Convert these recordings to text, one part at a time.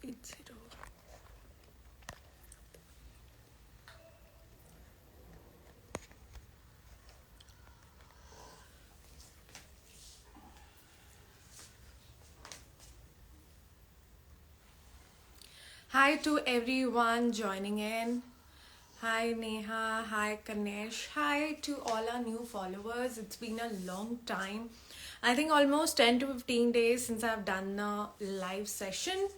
80. Hi to everyone joining in. Hi Neha, hi Kanesh, hi to all our new followers. It's been a long time. I think almost 10 to 15 days since I've done a live session.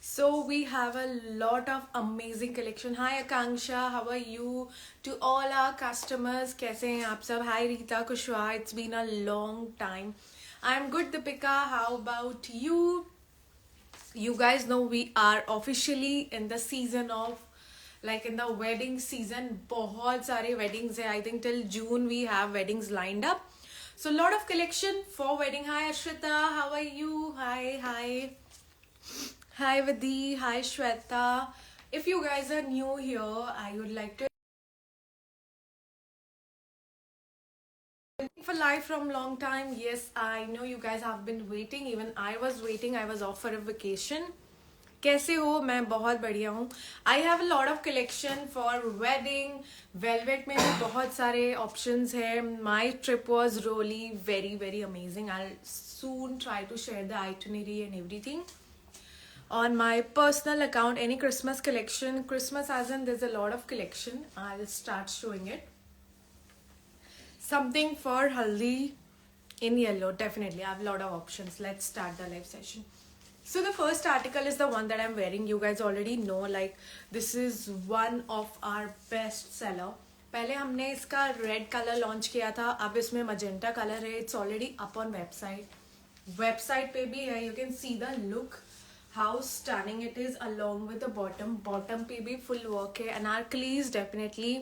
So we have a lot of amazing collection. Hi Akanksha, how are you? To all our customers, कैसे हैं आप सब? Hi Rita Kushwaha, it's been a long time. I'm good Deepika, how about you? You guys know we are officially in the season of, like in the wedding season. बहुत सारे weddings है. I think till June we have weddings lined up. So lot of collection for wedding. Hi Ashrita, how are you? Hi. Hi Vidhi, hi Shweta. If you guys are new here, I would like to for live from long time. Yes, I know you guys have been waiting. Even I was waiting. I was off for a vacation. कैसे हो? मैं बहुत बढ़िया हूँ. I have a lot of collection for wedding. Velvet में भी बहुत सारे ऑप्शंस है. My trip was really very very amazing. I soon try to share the itinerary and everything on my personal account. Any Christmas collection, Christmas as in there's a lot of collection, I'll start showing it. Something for haldi in yellow, definitely I have a lot of options. Let's start the live session. So the first article is the one that I'm wearing. You guys already know, like this is one of our best seller. पहले हमने इसका red colour launch किया था, अब इसमें magenta colour है. It's already up on website पे भी है. You can see the look how stunning it is along with the bottom पे भी फुल वर्क है. Anarkali is definitely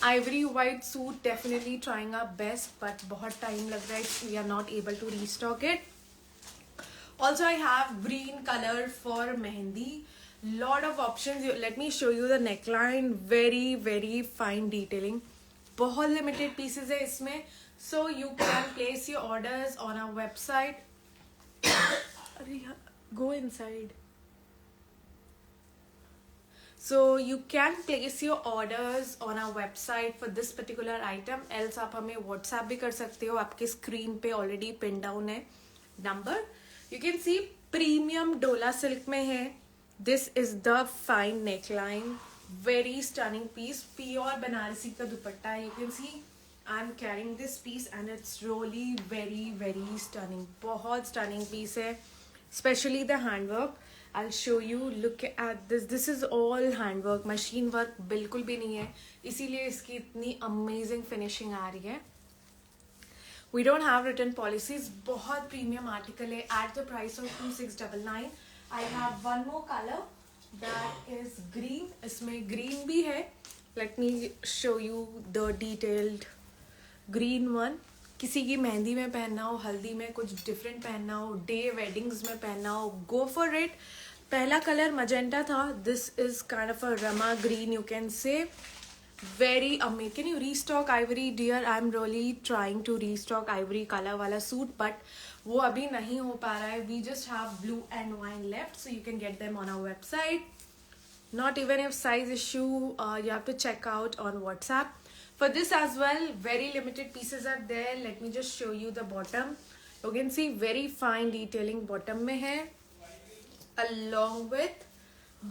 ivory white suit, definitely trying our best, but बहुत time लग रहा है. We are not able to restock it. Also, I have green color for mehendi. Lot of options. Let me show you the neckline. Very very fine detailing. बहुत limited pieces है इसमें. So you can place your orders on our website. अरे यार, go inside. So you can place your orders on our website for this particular item. Else आप हमें WhatsApp भी कर सकते हो. आपके screen पे already pin down है number. You can see premium डोला सिल्क में है. This is the fine neckline. Very stunning piece. Pure Banarasi का दुपट्टा. You can see I'm carrying this piece and it's really very very stunning. बहुत stunning piece है. Especially the handwork. I'll show you. Look at this. This is all handwork. Machine work बिल्कुल भी नहीं है. इसीलिए इसकी इतनी amazing finishing आ रही है. We don't have return policies. बहुत premium article है at the price of 2699. I have one more color that is green. इसमें green भी है. Let me show you the detailed green one. किसी की मेहंदी में पहनना हो, हल्दी में कुछ डिफरेंट पहनना हो, डे वेडिंग्स में पहनना हो, गो फॉर इट. पहला कलर मजेंटा था. This is kind of a rama green, you can say. Very amazing. Can you restock ivory dear? I am really trying to restock ivory colour वाला suit, but वो अभी नहीं हो पा रहा है. We just have blue and wine left, so you can get them on our website. Not even if size issue, you have to check out on WhatsApp. For this as well, very limited pieces are there. Let me just show you the bottom. You can see very fine detailing bottom में है, along with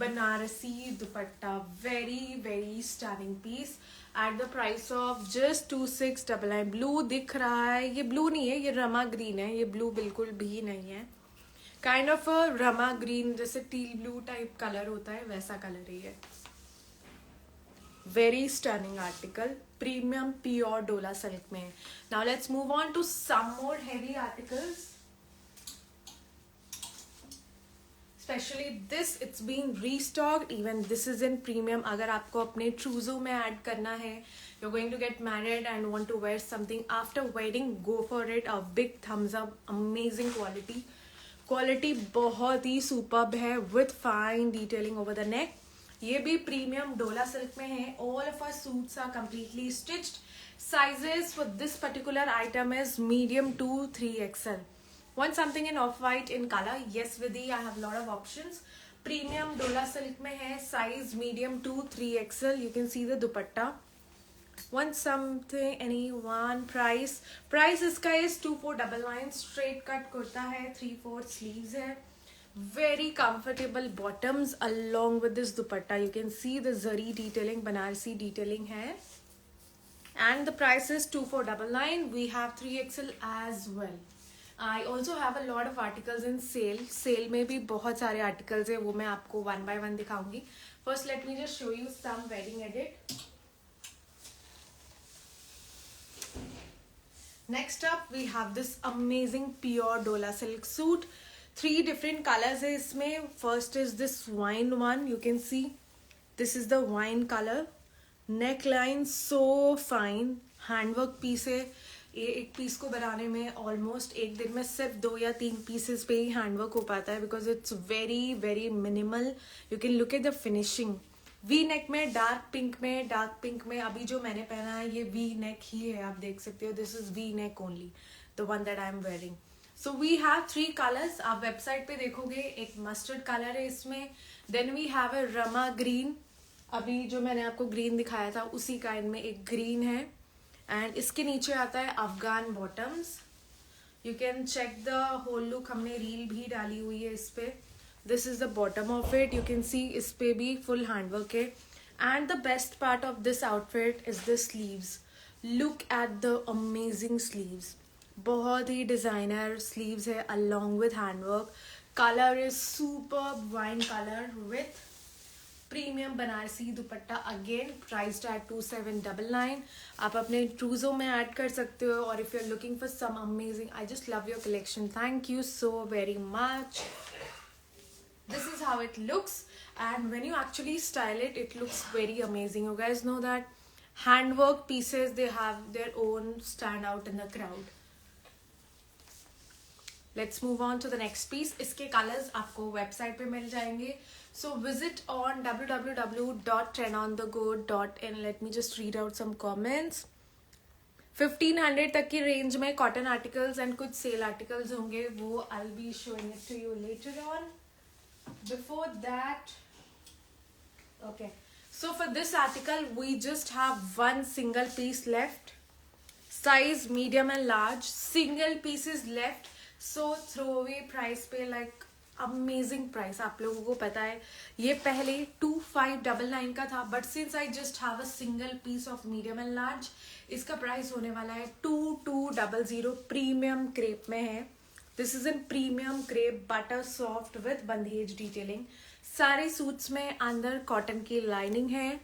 Banarasi dupatta. Very very stunning piece at the price of just 2699. Blue दिख रहा है, ये blue नहीं है, ये Rama green है. ये blue बिल्कुल भी नहीं है. Kind of a rama green, जैसे टील ब्लू टाइप कलर होता है वैसा कलर ही है. Very stunning article. Premium pure डोला सिल्क में. Now let's move on to some more heavy articles. Specially this, it's been restocked. Even this is in premium. अगर आपको अपने ट्रूजो में ऐड करना है, you're going to get married and want to wear something after wedding, go for it. A big thumbs up. Amazing quality. Quality बहुत ही superb है with fine detailing over the neck. ये भी प्रीमियम डोला सिल्क में है. All of our suits are completely stitched. Sizes for this particular item is medium to 3XL. Want something in off-white in color? Yes, Vidhi, I have a lot of options. Premium Dola silk में है, size medium to 3XL. You can see the dupatta. One something anyone price इसका is 2499. Straight cut kurta है, 3/4 sleeves है, very comfortable bottoms along with this dupatta. You can see the zari detailing, banarsi detailing है, and the price is 2499. We have 3XL as well. I also have a lot of articles in sale. Sale में भी बहुत सारे articles है, वो मैं आपको one by one दिखाऊंगी. First let me just show you some wedding edit. Next up we have this amazing pure dola silk suit. 3 different colors है इसमें. First is this wine one. You can see this is the wine color. Neckline so fine. Handwork piece है. ये एक piece को बनाने में almost एक दिन में सिर्फ 2 या 3 पीसेस पे ही हैंडवर्क हो पाता है, because it's very very minimal. You can look at the finishing. We neck में, डार्क पिंक में अभी जो मैंने पहना है ये वी नेक ही है, आप देख सकते हो. This is V neck only, the one that I am wearing. So we have 3 colours. आप वेबसाइट पे देखोगे एक मस्टर्ड कलर है इसमें. Then we have a rama green. अभी जो मैंने आपको ग्रीन दिखाया था उसी काइंड में एक ग्रीन है. एंड इसके नीचे आता है Afghan bottoms. You can check the whole look, हमने रील भी डाली हुई है इस पे. This is the bottom of it. You can see इस पे भी फुल हैंडवर्क है. And the best part of this outfit is the sleeves. Look at the amazing sleeves. बहुत ही डिजाइनर स्लीव्स है along with handwork. Colour is superb wine colour with premium Banarasi dupatta. Again price eight 2799. आप अपने ट्रूजो में add कर सकते हो. और if you are looking for some amazing, I just love your collection. Thank you so very much. This is how it looks, and when you actually style it, it looks very amazing. You guys know that handwork pieces, they have their own stand out in the crowd. Let's move on to the next piece. इसके colors आपको website पे मिल जाएंगे. So visit on www.trendonthego.in. Let me just read out some comments. 1500 तक की range में cotton articles and कुछ cell articles होंगे, वो I'll be showing it to you later on. Before that, okay, so for this article we just have one single piece left, size medium and large, single pieces left. So throwaway price पे like amazing price. आप लोगों को पता है ये पहले 2599 का था, but since I just have a single piece of medium and large, इसका प्राइस होने वाला है 2200. प्रीमियम क्रेप में है. This is in premium crepe, butter soft with bandhej detailing. सारे सूट्स में अंदर कॉटन की लाइनिंग है.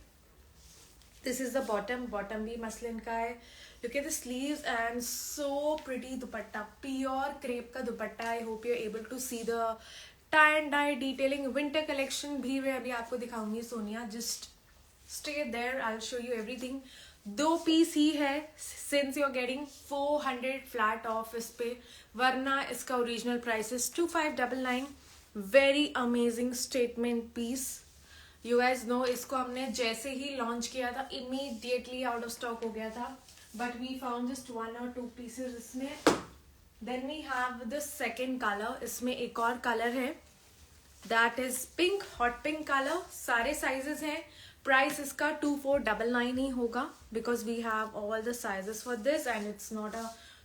This is the bottom. Bottom भी मसलिन का है. Look at the sleeves and so pretty dupatta. Pure crepe का dupatta. I hope you are able to see the tie and dye detailing. Winter collection भी मैं अभी आपको दिखाऊंगी Sonia. Just stay there, I will show you everything. 2 piece ही है since you are getting 400 flat off इस पे, वरना इसका original price is 2599. Very amazing statement piece. You guys know इसको हमने जैसे ही लॉन्च किया था इमीडिएटली आउट ऑफ स्टॉक हो गया था, but we found just 1 or 2 pieces इसमें. Then we have the second colour. इसमें एक और कलर है, that is pink, hot pink colour. सारे साइजेस हैं. प्राइस इसका 2499 ही होगा, because we have all the sizes for this and it's not a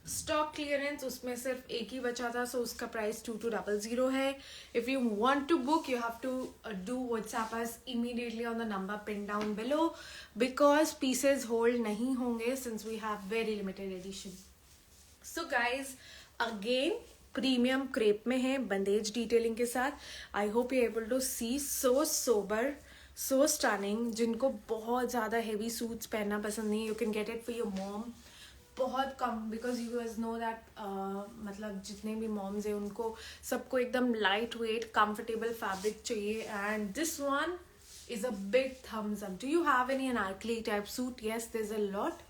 stock clearance. उसमें सिर्फ एक ही बचा था, सो उसका प्राइस 2200 है. If you want to book, you have to do WhatsApp us immediately on the number pin down below, because pieces hold नहीं होंगे since we have very limited edition. So guys again premium crepe में है, bandhej detailing के साथ. I hope you able to see. So sober, so stunning. जिनको बहुत ज़्यादा heavy suits पहनना पसंद नहीं, you can get it for your mom. बहुत कम, because you guys know that मतलब जितने भी मॉम्स हैं उनको सबको एकदम लाइट वेट कंफर्टेबल फैब्रिक चाहिए. And this one is a big thumbs up. Do you have any anarkali type suit? Yes, there's a lot.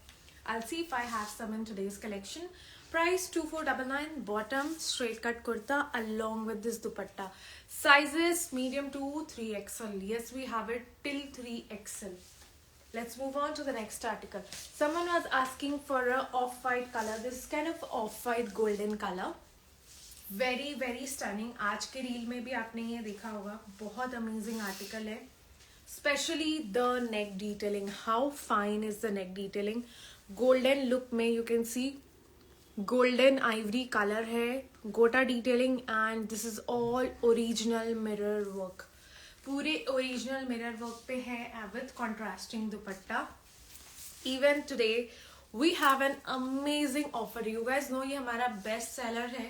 I'll see if I have some in today's collection. Price 2499. Bottom straight cut kurta along with this dupatta. Sizes medium to 3XL. Yes, we have it till 3XL. Let's move on to the next article. Someone was asking for a off-white color. This is kind of off-white golden color. Very very stunning. आज के reel में भी आपने ये देखा होगा, बहुत amazing article है. Specially the neck detailing, how fine is the neck detailing. Golden look में you can see golden ivory colour है, gota detailing, and this is all original mirror work. पूरे ओरिजिनल मिरर वर्क पे है with contrasting dupatta. Even today we have an amazing offer. You guys know ये हमारा best seller है,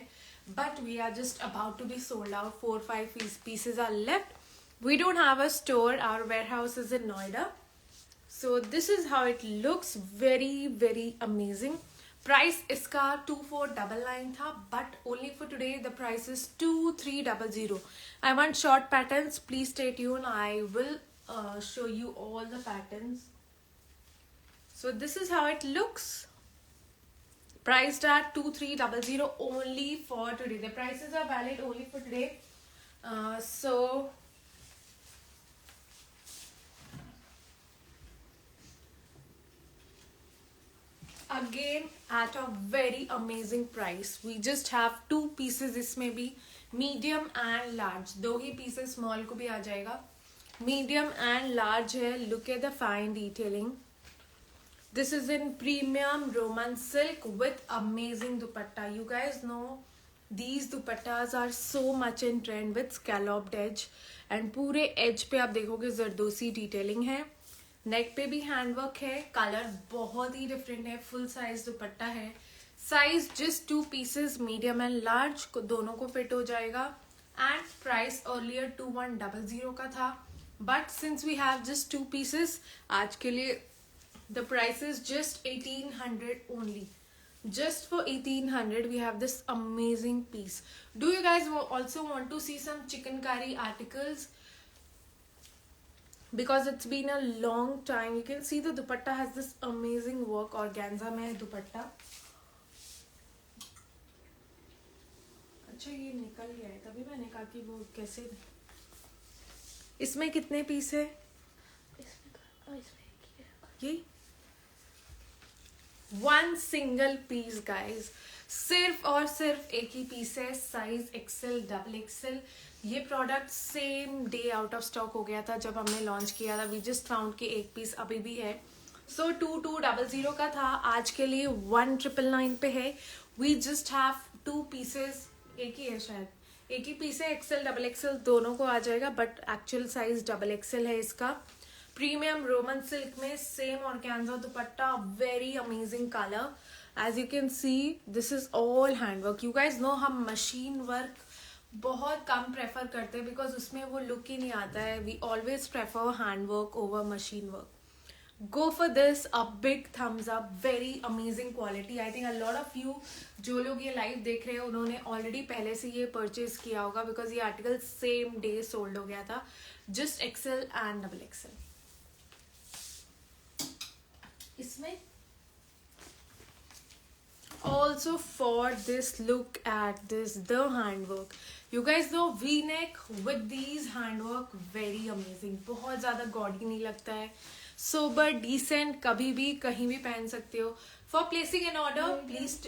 but we are just about to be sold out. 4-5 pieces are left. We don't have a store. Our warehouse is in Noida. So this is how it looks. Very very amazing. Price iska 2499 tha, but only for today the price is 2300. I want short patterns. Please stay tuned. I will show you all the patterns. So this is how it looks. Priced at 2300 only for today. The prices are valid only for today. So again at a very amazing price. We just have 2 pieces. इसमें भी medium and large. 2 he pieces, small को भी आ जाएगा. Medium and large है. Look at the fine detailing. This is in premium Roman silk with amazing dupatta. You guys know these dupattas are so much in trend with scalloped edge, and पूरे edge पे आप देखोगे zardozi detailing है. नेक पे भी handwork है. Colour बहुत ही different है. फुल साइज दुपट्टा है. Size just 2 pieces, medium and large दोनों को फिट हो जाएगा. एंड प्राइस अर्लियर 2100 का था, but since we have just 2 pieces, आज के लिए the price is just 1800 only. Just for 1800 we have this amazing piece. Do you guys also want to see some chikankari articles? Because it's been a long time. You can see the dupatta has this amazing work. Organza mein hai dupatta. अच्छा ये निकल गया है, तभी मैंने कहा कि वो कैसे. इसमें कितने पीस है? ये 1 सिंगल पीस गाइज. सिर्फ और सिर्फ एक ही पीस है. Size XL, double XL. ये product same day out of stock हो गया था जब हमने लॉन्च किया था. वी जस्ट फाउंड कि एक पीस अभी भी है. सो 2200 का था, आज के लिए 1999 पे है. We just have 2 pieces. एक ही है शायद, एक ही पीस है. एक्सेल डबल एक्सेल दोनों को आ जाएगा, but actual size double XL है इसका. प्रीमियम रोमन सिल्क में same organza dupatta. Very amazing colour. As you can see this is all handwork. You guys know हम मशीन वर्क बहुत कम प्रेफर करते हैं बिकॉज उसमें वो लुक ही नहीं आता है. We always prefer handwork over machine work. Go for this. A big thumbs up. Very amazing quality. I think a lot of you जो लोग ये लाइव देख रहे हैं उन्होंने ऑलरेडी पहले से ये परचेज किया होगा बिकॉज ये आर्टिकल सेम डे सोल्ड हो गया था. Just XL and double XL. इसमें also for this, look at this, the handwork. You guys know V-neck with these handwork very amazing. बहुत ज़्यादा गॉडी नहीं लगता है. sober decent, कभी भी कहीं भी पहन सकते हो. For placing an order, please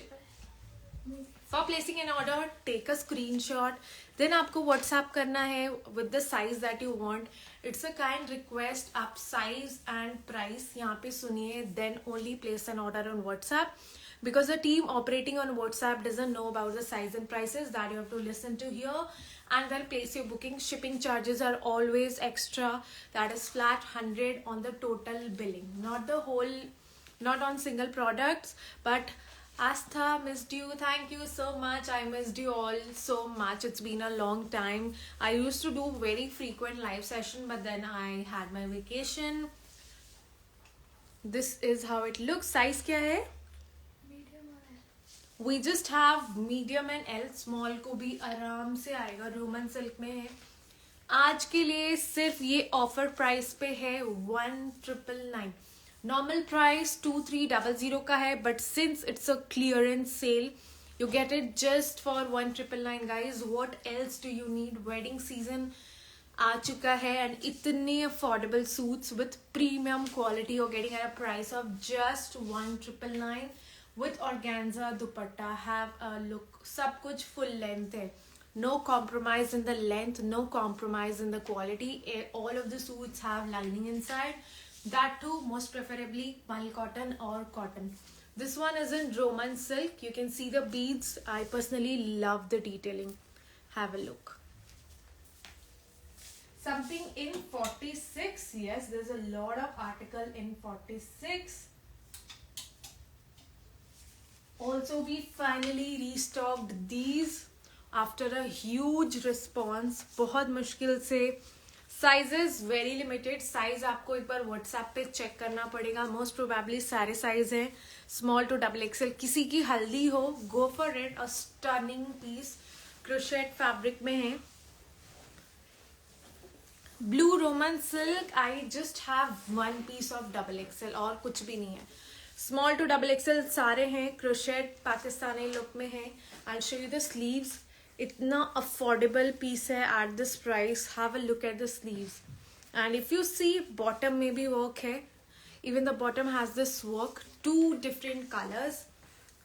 For placing an order, take a screenshot. Then आपको WhatsApp करना है with the size that you want. It's a kind request. आप size and price यहाँ पे सुनिए. Then only place an order on WhatsApp. Because the team operating on WhatsApp doesn't know about the size and prices that you have to listen to here. And then place your booking. Shipping charges are always extra. That is flat 100 on the total billing. Not on single products, but Astha, missed you. Thank you so much. I missed you all so much. It's been a long time. I used to do very frequent live session, but then I had my vacation. This is how it looks. Size क्या है? Medium और L. We just have medium and L. Small को भी आराम से आएगा. Roman silk में है. आज के लिए सिर्फ ये ऑफर प्राइस पे है 1999. नॉर्मल प्राइस 2300 का है, but since it's a clearance sale you get it just for 1999 guys. What else do you need? Wedding season आ चुका है एंड इतने affordable suits with premium quality और getting at a price of just 1999. with organza dupatta, have a look. सब कुछ full length है. No compromise in the length, no compromise in the quality. All of the suits have lining inside. That too, most preferably mal cotton or cotton. This one is in Roman silk. You can see the beads. I personally love the detailing. Have a look. Something in 46. Yes, there's a lot of article in 46. Also, we finally restocked these after a huge response. बहुत मुश्किल से. Sizes very limited. Size आपको एक बार WhatsApp पे check करना पड़ेगा. Most probably सारे size हैं. Small to XXL. किसी की हल्दी हो, go for it. A stunning piece. Crochet fabric में है. Blue Roman silk. I just have one piece of XXL और कुछ भी नहीं है. Small to XXL सारे हैं. Crochet पाकिस्तानी look में है. I'll show you the sleeves. इतना affordable piece है at this price. Have a look at the sleeves. And if you see, bottom में भी work है. Even the bottom has this work. 2 different colors.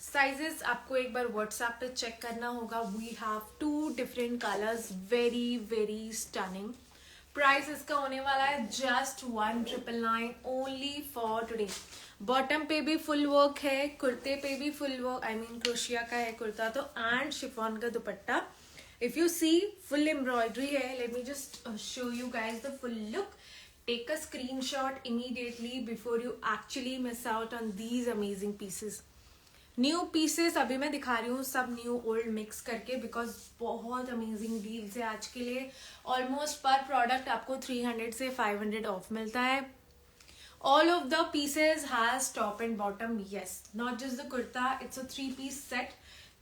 Sizes आपको एक बार WhatsApp पे check करना होगा. We have 2 different colors. Very very stunning. Price इसका होने वाला है just 1999 only for today. Bottom पे भी full work है, कुर्ते पे भी full work. I mean crochet का है कुर्ता तो and शिफॉन का दुपट्टा. If you see full embroidery है. Let me just show you guys the full look. Take a screenshot immediately before you actually miss out on these amazing pieces. New pieces अभी मैं दिखा रही हूँ सब new old mix करके because बहुत amazing deals है आज के लिए. ऑलमोस्ट पर प्रोडक्ट आपको 300 से 500 ऑफ मिलता है. All of the pieces has top and bottom. Yes, not just the kurta. It's a 3-piece set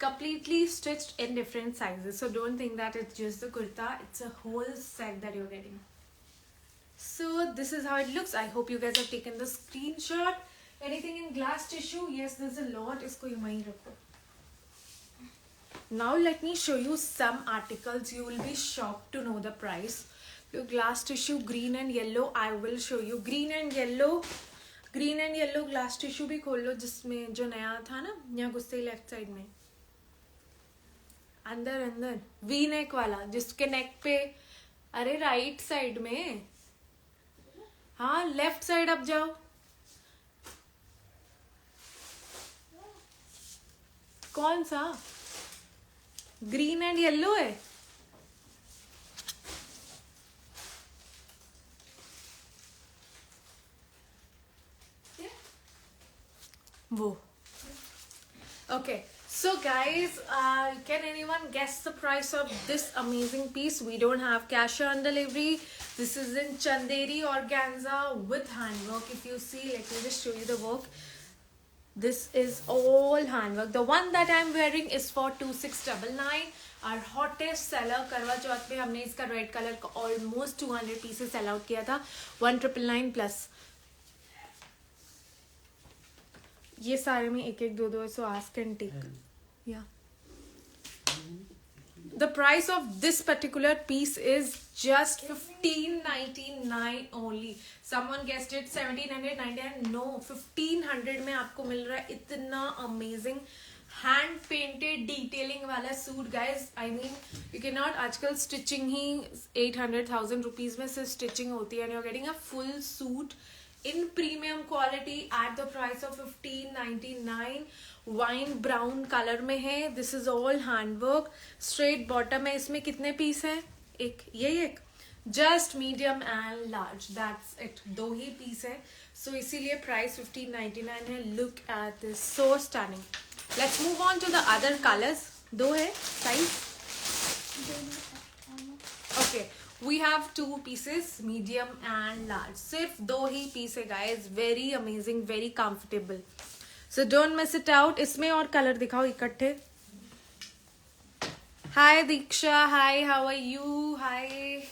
completely stitched in different sizes. So don't think that it's just the kurta. It's a whole set that you're getting. So this is how it looks. I hope you guys have taken the screenshot. Anything in glass tissue? Yes, there's a lot. Isko yahi rakho. Now let me show you some articles. You will be shocked to know the price. So glass tissue, green and yellow. I will show you green and yellow. Green and yellow glass tissue भी खोल लो जिसमें जो नया था ना यहाँ गुस्से left side में अंदर अंदर वी नेक वाला जिसके नेक पे अरे राइट साइड में हाँ लेफ्ट साइड अब जाओ कौन सा ग्रीन एंड येलो है वो okay. So guys, can anyone guess the price of this amazing piece? We don't have cash on delivery. This is in Chanderi organza with handwork. If you see, let me just show you the work. This is all handwork. The one that I'm wearing is for 2699. Our hottest seller करवा चौथ पे हमने इसका red colour का almost 200 pieces sell out किया था 1999 plus. ये सारे में एक एक दो so ask and take. Yeah. The price of this particular piece is just 1599 only. Someone guessed it 1799. No, 1500 में आपको मिल रहा है इतना amazing hand painted detailing वाला suit guys. I mean you cannot आजकल stitching ही 800,000 rupees में सिर्फ stitching होती है and you're getting a full suit in premium quality at the price of 1599. Wine brown colour में है. This is all handwork. Straight bottom है. इसमें कितने पीस है एक यही एक just medium and large that's it 2 ही पीस है. सो इसीलिए प्राइस 1599 है. Look at this so stunning. Let's move on to the other colours. 2 है size okay. We have 2 pieces, medium and large. सिर्फ 2 ही पीस है guys. Very amazing, very comfortable. So don't miss it out. इसमें और colour दिखाओ इकट्ठे. Hi Diksha. Hi, how are you? Hi.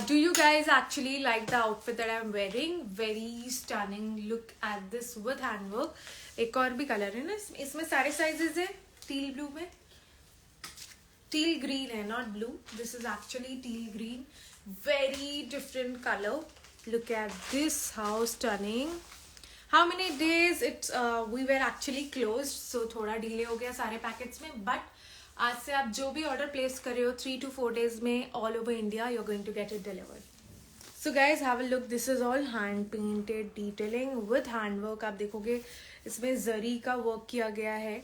Do you guys actually like the outfit that I'm wearing? Very stunning. Look at this with handwork. एक और भी colour है ना इसमें सारे साइजेस है. टील ब्लू में टील ग्रीन है not blue. This is actually teal green. Very different color. Look at this, how stunning. How many days it's we were actually closed, so थोड़ा डिले हो गया सारे पैकेट्स में, but आज से आप जो भी ऑर्डर प्लेस कर रहे हो 3 to 4 days में all over India you are going to get it delivered. So guys have a look, this is all hand painted detailing with hand work. आप देखोगे इसमें जरी का वर्क किया गया है.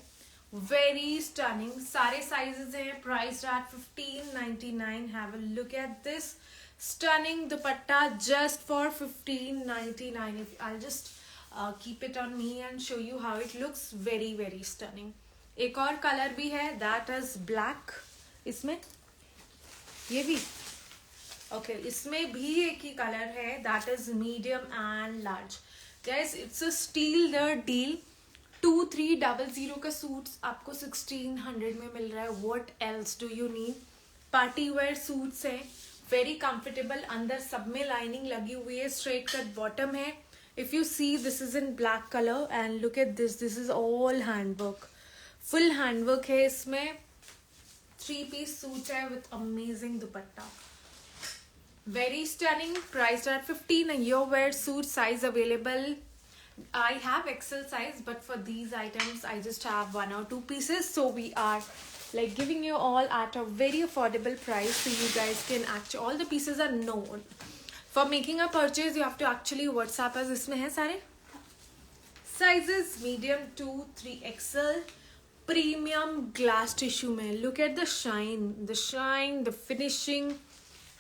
Very stunning. सारे साइजेस हैं. Price at 1599. Have a look at this stunning dupatta just for 1599. If I'll just keep it on me and show you how it looks. very very stunning. एक और colour भी है, that is black. इसमें ये भी okay इसमें भी एक ही कलर है, that is medium and large. guys it's a steal the deal. 2300 का सूट्स आपको 1600 में मिल रहा है. what else do you need? Party wear suits है, वेरी कंफर्टेबल. अंदर सब में लाइनिंग लगी हुई है. स्ट्रेट कट बॉटम है. If you see this is in black colour and look at this is all handwork. Full handwork है इसमें. 3 piece सूट है with amazing dupatta. Very stunning. Price at 15. Your wear suit size available. I have XL size, but for these items I just have 1 or 2 pieces, so we are like giving you all at a very affordable price, so you guys can actually, all the pieces are known. For making a purchase you have to actually WhatsApp us. इसमें है सारे sizes medium to 3XL. premium glass tissue में. look at the shine, the finishing.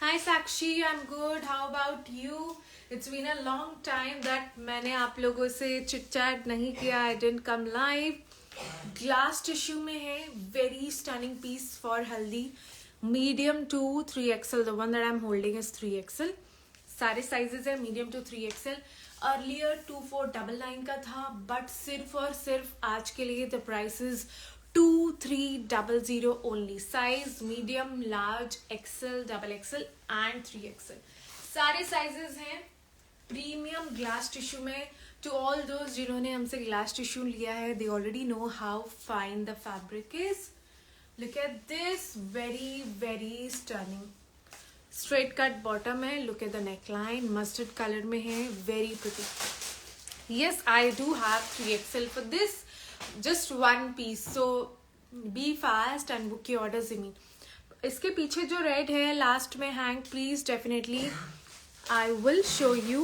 Hi Sakshi, I'm good. How about you? It's been a long time that मैंने आप लोगों से chit chat नहीं किया. I didn't come live. Glass tissue में है. Very stunning piece for Haldi. Medium to 3XL. The one that I am holding is 3XL. सारे sizes है मीडियम टू 3XL. अर्लियर 2499 का था, बट सिर्फ और सिर्फ आज के लिए the price is 2300 only. Size medium, large, XL, XXL and 3XL. सारे साइजेस हैं. प्रीमियम ग्लास टिश्यू में. टू ऑल दोज जिन्होंने हमसे ग्लास टिश्यू लिया है, they already know how fine the fabric is. Look at this, very very stunning. Straight cut bottom है. Look at the neckline, mustard colour में है. Very pretty. yes I do have 3XL for this, just 1 piece, so be fast and book your orders immediately. इसके पीछे जो red है last में hang, please definitely I will show you.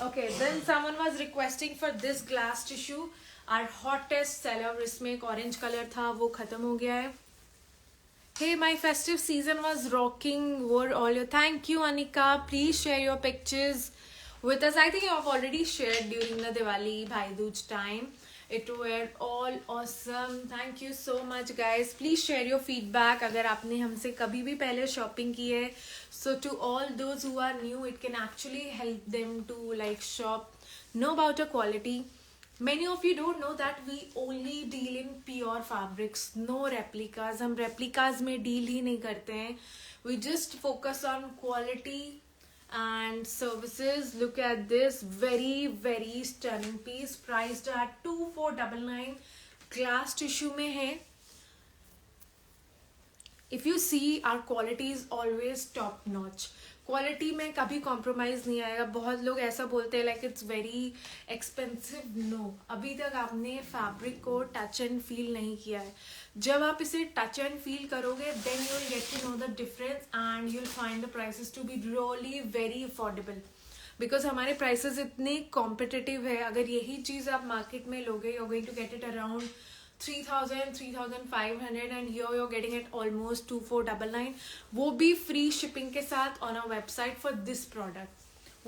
Okay, then someone was requesting for this glass tissue, our hottest seller. इसमें एक orange color था, वो खत्म हो गया है. Hey, my festive season was rocking. Wore all your. Thank you, Anika. Please share your pictures with us. I think you have already shared during the Diwali Bhai Dooj time. It were all awesome. Thank you so much, guys. Please share your feedback. अगर आपने हमसे कभी भी पहले shopping की है, so to all those who are new, it can actually help them to like shop, know about the quality. Many of you don't know that we only deal in pure fabrics, no replicas. हम replicas में deal ही नहीं करते हैं. We just focus on quality and services. Look at this, very very stunning piece, priced at 2499. glass tissue में है. If you see, our quality is always top notch. Quality में कभी compromise नहीं आएगा. बहुत लोग ऐसा बोलते हैं like it's very expensive. No, अभी तक आपने फैब्रिक को टच एंड फील नहीं किया है. जब आप इसे टच एंड फील करोगे, then you will get to know the difference and you will find the prices to be really very affordable. Because हमारे प्राइसेस इतने कॉम्पिटिटिव है. अगर यही चीज़ आप मार्केट में लोगे, you are going to get it around 3000, 3500 and here you're getting it almost 2499. वो भी फ्री शिपिंग के साथ on our website for this product.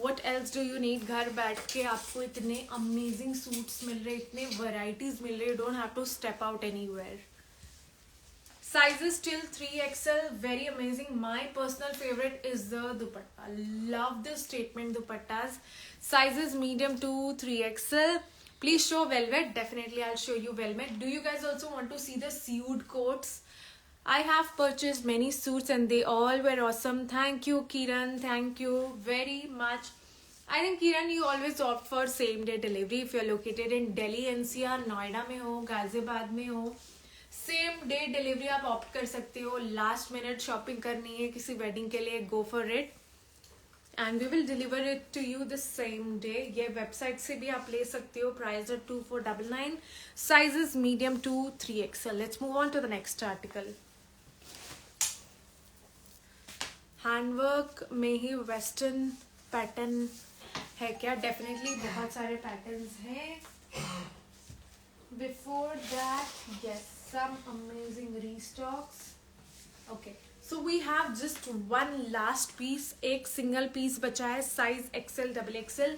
What else do you need? घर बैठ के आपको इतने amazing suits मिल रहे, इतने varieties मिल रहे, you don't have to step out anywhere. Sizes till 3XL, very amazing. My personal favorite is the dupatta. Love the statement dupattas. Sizes medium to 3XL. Please show velvet. Definitely I'll show you velvet. Do you guys also want to see the sewed coats? I have purchased many suits and they all were awesome. Thank you, Kiran. Thank you very much. I think, Kiran, you always opt for same day delivery. If you're located in Delhi NCR, Noida में हो, गाजियाबाद में हो, same day delivery आप opt कर सकते हो. Last minute shopping करनी है किसी wedding के लिए, go for it. and we will deliver it to you the same day. ये वेबसाइट से भी आप ले सकते हो. प्राइस है 2499. Sizes medium to 3XL. Let's move on to the next article. Handwork में ही वेस्टर्न पैटर्न है क्या? डेफिनेटली बहुत सारे पैटर्न्स हैं. Before that, yes, some amazing restocks. Okay, so we have just one last piece. एक single piece बचा है. Size XL double XL.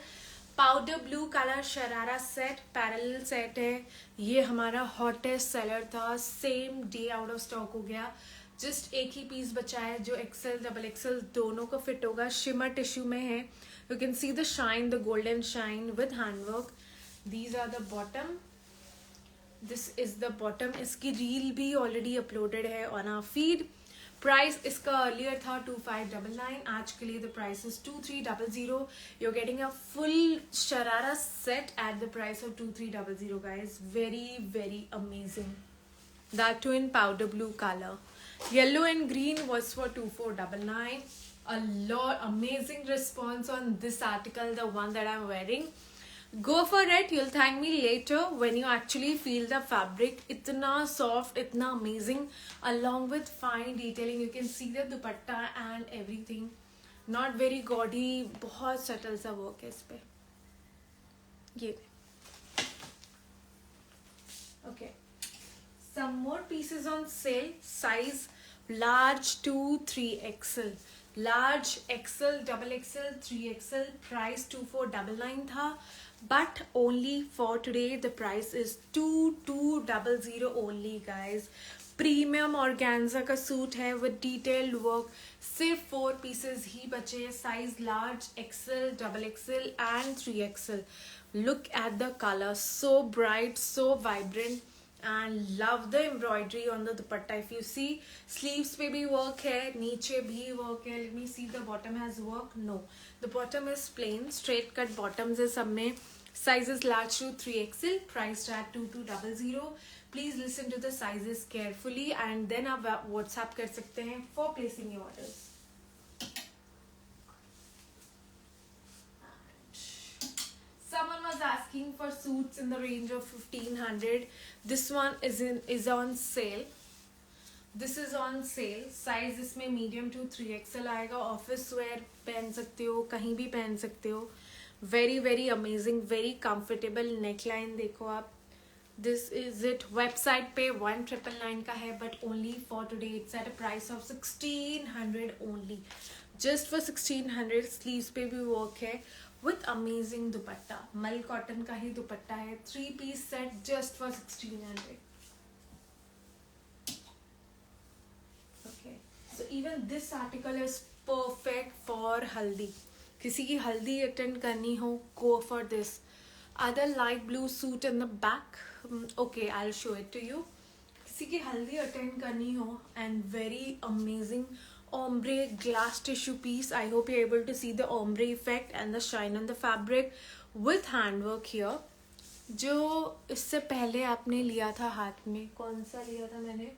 Powder blue colour sharara set, parallel set है. ये हमारा हॉटेस्ट सेलर था. Same day out of stock हो गया. Just एक ही पीस बचा है जो एक्सएल डबल एक्सएल दोनों को फिट होगा. शिमर टिश्यू में है. You can see the shine, the golden shine with handwork. These are the bottom. This is the bottom. इसकी रील भी ऑलरेडी अपलोडेड है ऑन आवर फीड. प्राइस इसका earlier था 2599. आज के लिए the price is 2300. You are getting a full sharara set at the price of 2300 guys. Very very amazing. That too in powder blue color. Yellow and green was for 2499. A lot amazing response on this article, the one that I'm wearing. Go for it. You'll thank me later when you actually feel the fabric. Itna soft, itna amazing, along with fine detailing. You can see the dupatta and everything. Not very gaudy. बहुत subtle सा work है इस पे. ये. Okay. Some more pieces on sale. Size large to 3XL. Large XL, double XL, 3XL. Price 2499 था. But only for today the price is 2200 only guys. Premium organza का suit है with detailed work. सिर्फ 4 pieces ही बचे. Size large, XL, double XL and 3XL. Look at the colour. So bright, so vibrant. And love the embroidery on the dupatta. If you see, sleeves पे भी work है, नीचे भी work है. Let me see, the bottom has work. No, the bottom is plain. Straight cut bottoms है सब में. Sizes large to 3XL. Price at 2200. Please listen to the sizes carefully and then आप WhatsApp कर सकते हैं for placing your orders. Someone was asking for suits in the range of 1500. This one is on sale. This is on sale. Size इसमें medium to 3XL आएगा. Office wear पहन सकते हो, कहीं भी पहन सकते हो. Very very amazing, very comfortable. Neckline देखो आप. This is it. Website पे 1999 का है, but only for today it's at a price of 1600 only. Just for 1600. Sleeves पे भी work है. With amazing dupatta. मल कॉटन का ही दुपट्टा है. 3 piece set just for 1600. Okay. So even this article is perfect for haldi. किसी की हल्दी attend करनी हो, go for this. Other light blue suit in the back. Okay, I'll show it to you. किसी की हल्दी अटेंड करनी हो and very amazing ombre glass tissue piece. I hope you're able to see the ombre effect and the shine on the fabric with handwork here. जो इससे पहले आपने लिया था हाथ में, कौन सा लिया था मैंने?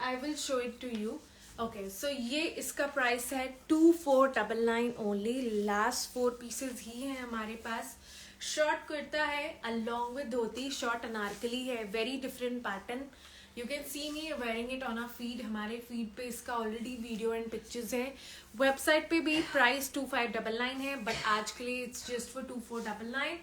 I will show it to you. Okay, so ये इसका प्राइस है 2499 only. लास्ट 4 पीसेस ही हैं हमारे पास. शॉर्ट कुर्ता है along with dhoti. Short anarkali है. Very different pattern. You can see me wearing it on our feed. हमारे feed पे इसका already video and pictures है. Website पे भी price 2599 है, but आज के लिए it's just for 2499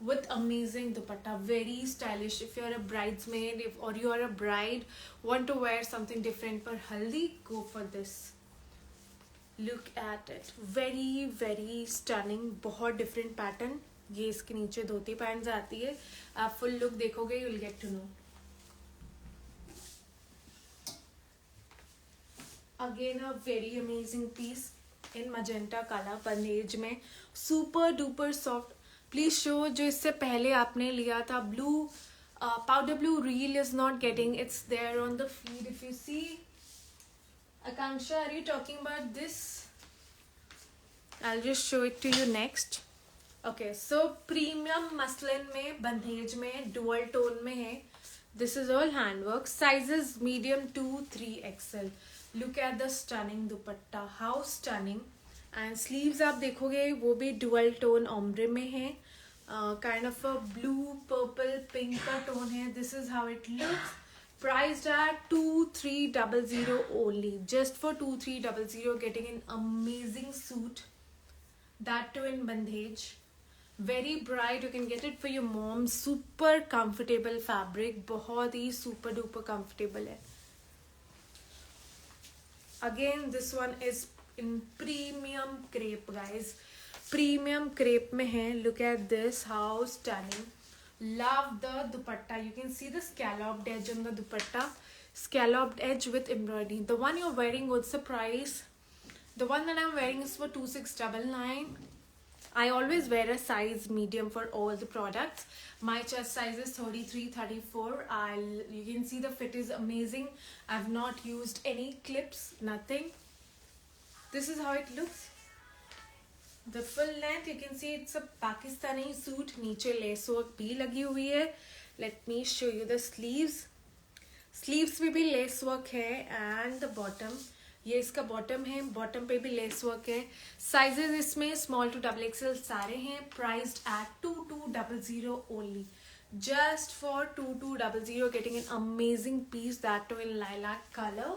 with amazing dupatta. Very stylish. If you are a bridesmaid or you are a bride, want to wear something different for haldi, go for this. Look at it. Very very stunning. बहुत different pattern. ये इसके नीचे धोती pant आती है. आप full look देखोगे, you'll get to know. Again a very amazing piece in magenta color, bandage में. Super duper soft. Please show जो इससे पहले आपने लिया था. Blue, powder blue reel is not getting. It's there on the feed. If you see, Akanksha, are you talking about this? I'll just show it to you next. Okay, so premium muslin में, bandage में, dual tone में है. This is all handwork. Sizes medium to 3XL. Look at the stunning dupatta. How stunning. And sleeves आप देखोगे वो भी dual tone ombre में है, kind of a blue purple pink का टोन है. This is how it looks. Priced at 2300 only. Just for 2300 getting an amazing suit, that too in bandhej. Very bright. You can get it for your mom. Super comfortable fabric. बहुत ही super duper comfortable है. Again this one is in premium crepe guys. Premium crepe में है. Look at this, how stunning. Love the dupatta. You can see the scalloped edge on the dupatta. Scalloped edge with embroidery. The one you're wearing, what's the price? The one that I'm wearing is for 2699. I always wear a size medium for all the products. My chest size is 33, 34. You can see the fit is amazing. I've not used any clips, nothing. This is how it looks. The full length, you can see it's a Pakistani suit. नीचे lace work भी लगी हुई है. Let me show you the sleeves. Sleeves में भी lace work है and the bottom. ये इसका bottom है. Bottom पे भी lace work है. Sizes इसमें small to double XL सारे हैं. Priced at 2200 only. Just for 2200 getting an amazing piece, that too in lilac color.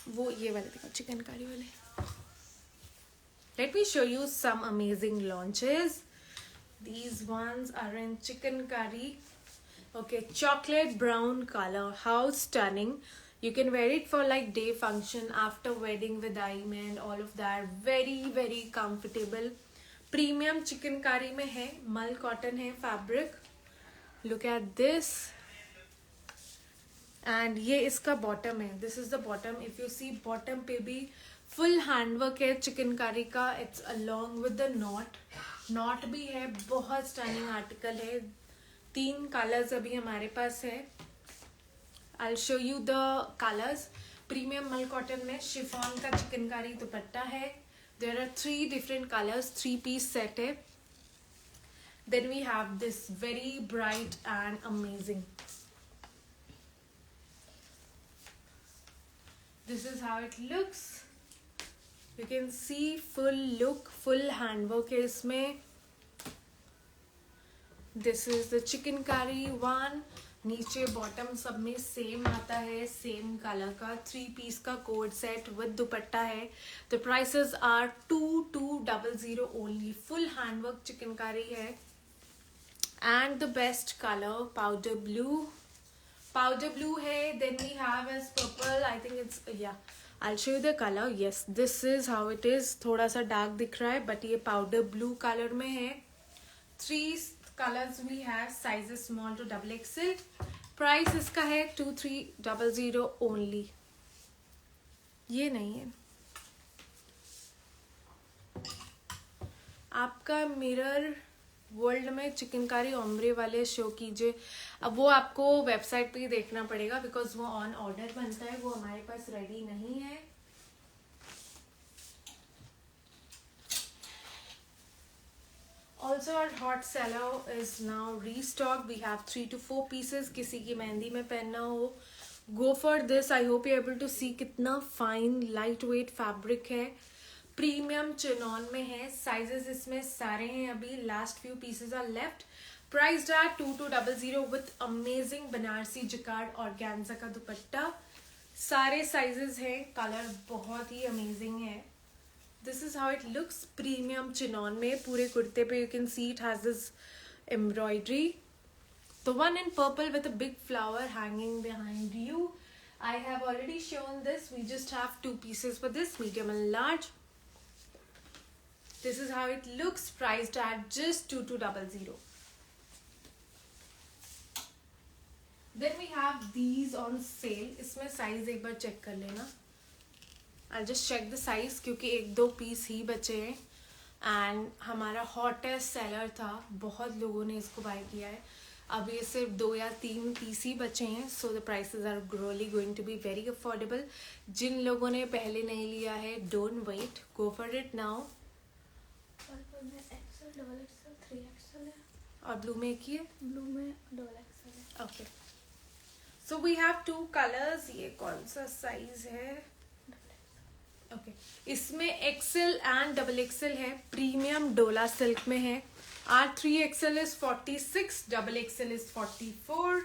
वो ये वाले देखो चिकनकारी वाले. Let me show you some amazing launches. These ones are in chickpeas. Okay, chocolate brown color. How stunning. You can wear it for like day function, after wedding with diamond, all of that. Very very comfortable. Premium chickpeas में है. मल cotton है fabric. Look at this. And ये इसका bottom है. This is the bottom. If you see bottom पे भी full handwork है चिकनकारी का. It's along with the knot भी है. बहुत स्टनिंग आर्टिकल है. 3 कलर्स अभी हमारे पास है. I show you the colours. Premium mul cotton में शिफॉन का चिकनकारी दुपट्टा है. There are 3 different colours. 3 piece set है. Then we have this very bright and amazing. This is how it looks. You can see full look, full handwork है इसमें. This is the chickpeas one. नीचे bottom सब में same आता है, same color का. 3 piece का coat set with दुपट्टा है. The prices are 2200 only. Full handwork chickpeas है. And the best color, powder blue. Powder blue है. Then we have as purple. I think it's I'll show you the color. Yes, this is how it is. थोड़ा सा dark दिख रहा है, but ये powder blue color में है. 3 colors we have. Sizes small to double XL. Price इसका है 2300 only. ये नहीं है. आपका मिरर वर्ल्ड में चिकनकारी ओम्ब्रे वाले शो कीजिए. अब वो आपको वेबसाइट पे ही देखना पड़ेगा बिकॉज वो ऑन ऑर्डर बनता है. वो हमारे पास रेडी नहीं है. Also our hot seller is now restock. We have 3 to 4 pieces. किसी की मेहंदी में पहनना हो, go for this. I hope you able to see कितना फाइन लाइट वेट फैब्रिक है. प्रीमियम चिनॉन में है. साइजेस इसमें सारे हैं. अभी last few pieces are left. Priced at 2200 with amazing Banarasi jacquard organza का दुपट्टा. सारे साइजेस हैं. कलर बहुत ही अमेजिंग है. This is how it looks. Premium chinon में पूरे कुर्ते पे you can C it has this embroidery. The one in purple with a big flower hanging behind you. I have already shown this. We just have 2 pieces for this, medium and large. This is how it looks, priced at just 2200. Then we have these on sale. इसमें size एक बार check कर लेना. I'll just check the size क्योंकि 1-2 piece ही बचे हैं. And हमारा hottest seller था. बहुत लोगों ने इसको buy किया है. अब ये सिर्फ 2 या 3 पीस ही बचे हैं. So the prices are really going to be very affordable. जिन लोगों ने पहले नहीं लिया है, don't wait. Go for it now. Purple में XL, डबल XL, 3XL है. और ब्लू में एक ही है. ब्लू में डबल XL है. Okay. So we have 2 colours. ये कौन सा साइज है? ओके, इसमें एक्सेल एंड डबल एक्सेल है. प्रीमियम डोला सिल्क में है. Our 3XL is 46, double XL is 44.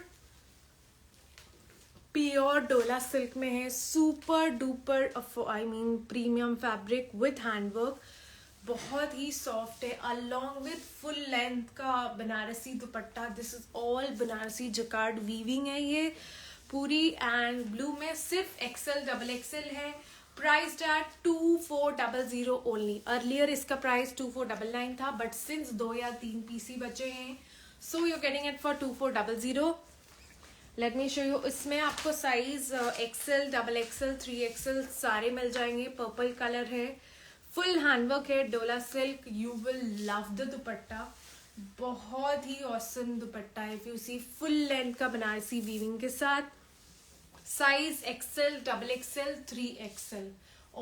Pure डोला सिल्क में है. Super duper I mean premium fabric with handwork. बहुत ही सॉफ्ट है. अलॉन्ग विथ फुल लेंथ का Banarasi dupatta. This is all Banarasi jacquard weaving है ये पूरी. एंड ब्लू में सिर्फ एक्सेल डबल एक्सेल है. Priced eight 2400 only. अर्लियर इसका प्राइस 2499 था, बट सिंस 2 या 3 पीस ही बचे हैं, so you getting it for 2400. Let me show you. इसमें आपको size XL, double XL, 3XL सारे मिल जाएंगे. पर्पल कलर है. फुल हैंडवर्क है. Dola silk. You will love the dupatta. बहुत ही ऑसम दुपट्टा है. If you see full length का बनारसी वीविंग के साथ. Size XL, double XL, 3XL.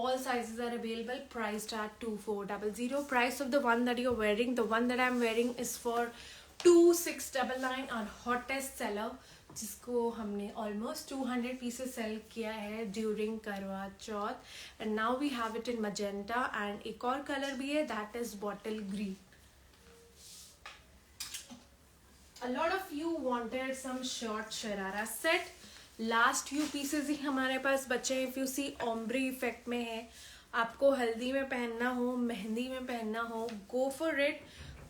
All sizes are available. Priced at 2400. Price of the one that you're wearing, the one that I'm wearing is for 2699. Our hottest seller, जिसको हमने almost 200 pieces sell किया है during करवा चौथ. And now we have it in magenta. And एक और color भी है, that is bottle green. A lot of you wanted some short sharara set. Last few pieces ही हमारे पास बचे हैं. If you see ombre effect में है. आपको हल्दी में पहनना हो, मेहंदी में पहनना हो, go for it.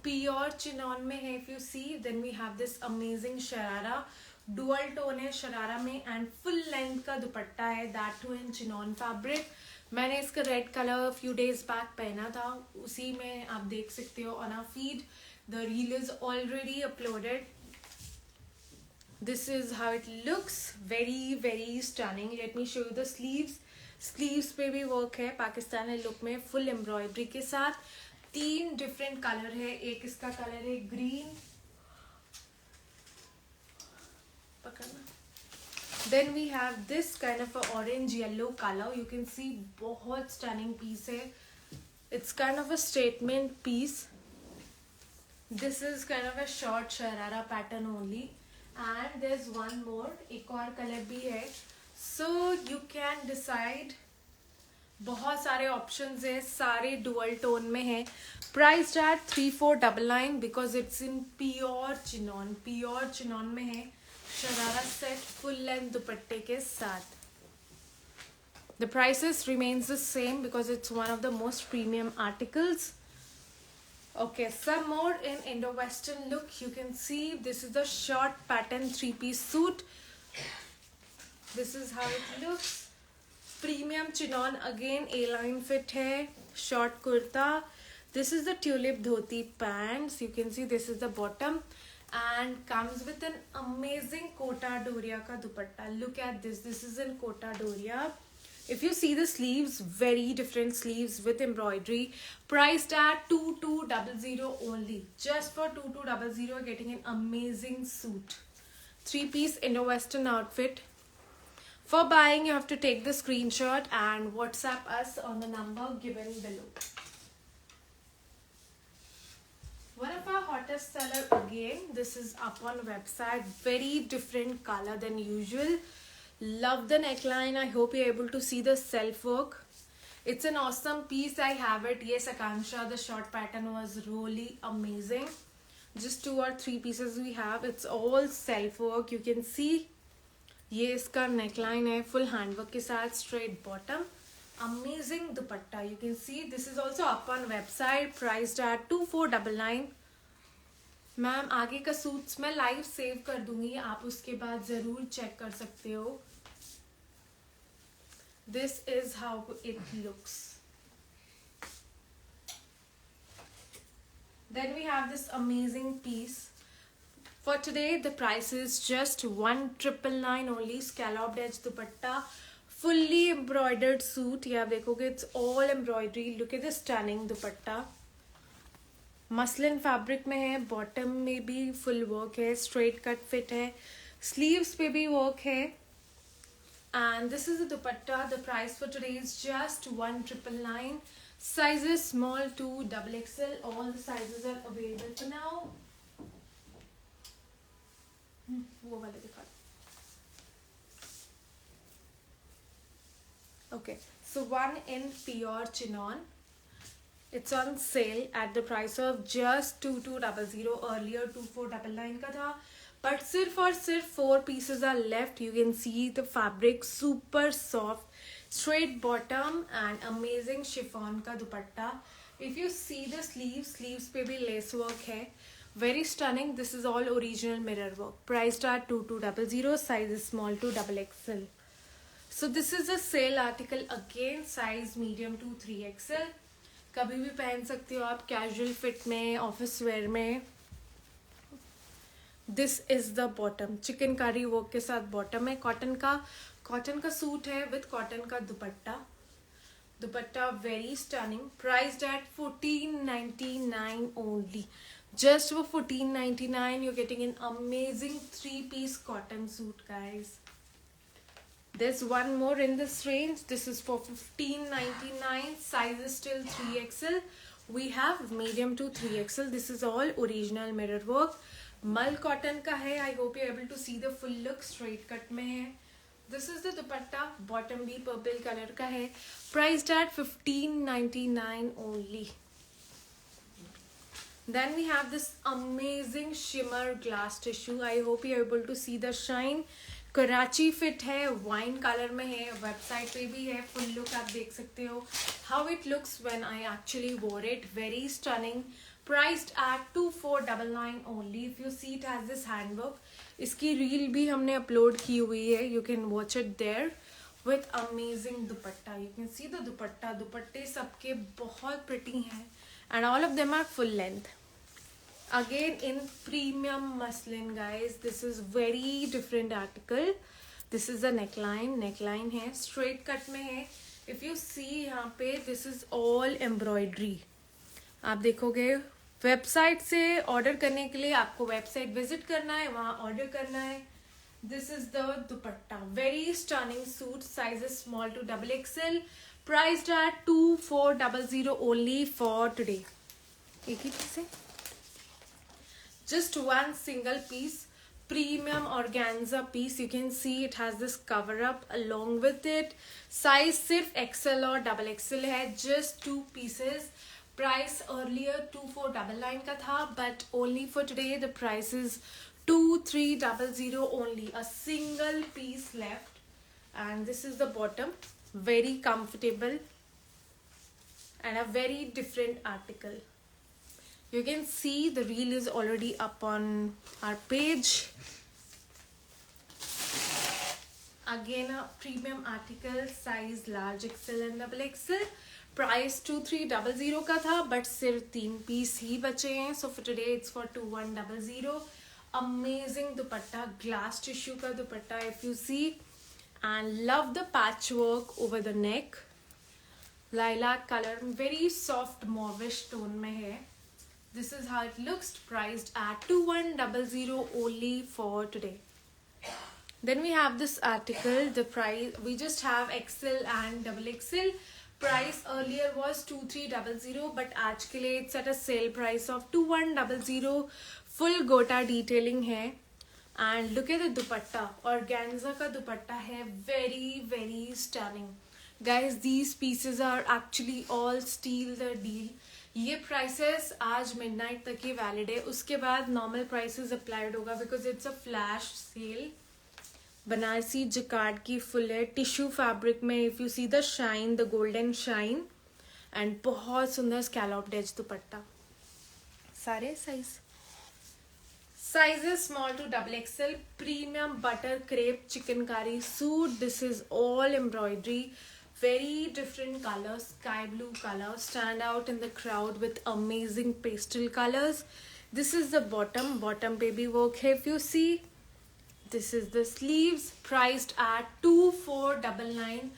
Pure chinon में है. If you see then we have this amazing sharara. Dual tone है शरारा में एंड फुल लेंथ का दुपट्टा है. That too in chinon fabric. मैंने इसका red colour few days back पहना था. उसी में आप देख सकते हो on our feed. The reel is already uploaded. This is how it looks. Very very stunning. Let me show you the sleeves. Sleeves पे भी work है पाकिस्तानी लुक में. फुल एम्ब्रॉयडरी के साथ. 3 डिफरेंट कलर है. एक इसका कलर है ग्रीन. पकड़ना. Then we have this kind of a orange yellow color. You can see बहुत stunning piece है. It's kind of a statement piece. This is kind of a short sharara pattern only. And there's one more. एक और colour भी है. So you can decide. बहुत सारे options है. सारे dual tone में है. Priced at 3499 because it's in pure chinon. Pure chinon में है. शरारा set full length दुपट्टे के साथ. The prices remains the same because it's one of the most premium articles. Okay, some more in Indo-Western look. You can see this is the short pattern 3-piece suit. This is how it looks. Premium chinon again. A-line fit hai. Short kurta. This is the tulip dhoti pants. You can see this is the bottom. And comes with an amazing Kota Doria ka dupatta. Look at this. This is in Kota Doria. If you see the sleeves, very different sleeves with embroidery. Priced at 2200 only. Just for 2200, getting an amazing suit. 3-piece Indo-Western outfit. For buying, you have to take the screenshot and WhatsApp us on the number given below. One of our hottest seller again. This is up on website. Very different color than usual. Love the neckline. I hope you're able to see the self work. It's an awesome piece. I have it. Yes, Akansha, the short pattern was really amazing. Just 2 or 3 pieces we have. It's all self work. You can see. ये इसका neckline है. Full handwork के साथ. Straight bottom. Amazing dupatta. You can see. This is also up on website. Priced at 2499. Ma'am आगे का suits मैं live save कर दूंगी. आप उसके बाद जरूर चेक कर सकते हो. This is how it looks. Then we have this amazing piece. For today the price is just 1999 only. Scalloped edge dupatta. Fully embroidered suit. ये आप देखोगे it's all embroidery. Look at the stunning dupatta. Muslin fabric में है. Bottom में भी full work है. Straight cut fit है. Sleeves पे भी वर्क है. And this is the dupatta. The price for today is just 1999. Sizes small to double XL. All the sizes are available for now. वो वाले दिखा. Okay, so one in pure chinon. It's on sale at the price of just 2200. Earlier 2499 का था, but सिर्फ और सिर्फ 4 pieces are left. You can see the fabric super soft, straight bottom and amazing chiffon का दुपट्टा. If you see the sleeves पे भी lace work है. Very stunning. This is all original mirror work. Priced at 2200. Size is small to XXL. So this is a sale article again. Size medium to 3XL. कभी भी पहन सकते हो आप casual fit में, ऑफिस वेयर में. This is the bottom. Chikankari work के साथ बॉटम है. कॉटन का सूट है विद कॉटन का दुपट्टा very stunning. Priced eight 1499 only. Just for 1499 you're getting an amazing 3-piece cotton suit, guys. There's one more in this range. This is for 1599. Size is still 3XL. We have medium to 3XL. This is all original mirror work. Mal cotton का है. I hope you're able to see the full look. Straight cut में है. This is the dupatta. Bottom भी purple color का है. Priced at 1599 only. Then we have this amazing shimmer glass tissue. I hope you're able to see the shine. Karachi fit है, wine colour में है, website पे भी है. फुल लुक आप देख सकते हो. How it looks when I actually wore it. Very stunning. Priced at 2499 only. If you see it has this handwork. इसकी रील भी हमने अपलोड की हुई है. You can watch it there with amazing dupatta. You can see the dupatta. दुपट्टे सबके बहुत pretty हैं and all of them are full length. Again in premium muslin, guys. This is very different article. This is the neckline है, straight cut में है. If you see यहाँ पे, this is all embroidery. आप देखोगे website से order करने के लिए आपको वेबसाइट विजिट करना है, वहाँ ऑर्डर करना है. This is the dupatta. Very stunning suit. Size is small to XXL. Priced at 2400 only for today. एक ही पीस है. Just one single piece, premium organza piece. You can see it has this cover up along with it. Size सिर्फ XL और XXL है. Just 2 pieces. Price earlier 2499 का था, but only for today the price is 2300 only. A single piece left, and this is the bottom. Very comfortable and a very different article. You can see the reel is already up on our page. Again a premium article. Size large XL and XXL. Price 2300 का था, but सिर्फ 3 piece ही बचे हैं. So for today it's for 2100. Amazing dupatta. Glass tissue का दुपट्टा if you see. And love the patchwork over the neck. Lilac color. Very soft mauvish tone में है. This is how it looks. Priced at 2100 only for today. Then we have this article. The price, we just have XL and XXL. Price earlier was 2300, but आज के लिए it's at a sale price of 2100. Full gota detailing है. And look at the dupatta. Organza का दुपट्टा है. Very very stunning. Guys, these pieces are actually all steal the deal. ये prices आज midnight तक ही वैलिड है. उसके बाद नॉर्मल प्राइसेस अप्लाइड होगा because it's a flash sale. Banarasi jacquard की फुल है. टिश्यू फैब्रिक में. If you see the shine, the golden shine and बहुत सुंदर स्कैलॉप्ड एज दुपट्टा. सारे size is small to XXL. Premium butter crepe chikankari suit. This is all embroidery. Very different colors. Sky blue color. Stand out in the crowd with amazing pastel colors. This is the bottom. Bottom baby work है. If you see, this is the sleeves. Priced at 2499.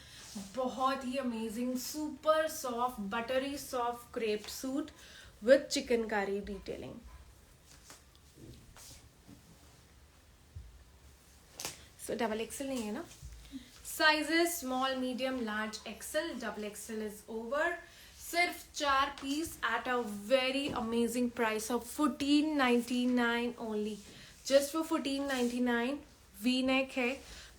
बहुत ही amazing. Super soft, buttery soft crepe suit with chicankari detailing. So XXL नहीं है ना? Sizes small, medium, large, XL. XXL is over. सिर्फ 4 piece at a very amazing price of 1499 only. Just for 1499. V-neck है.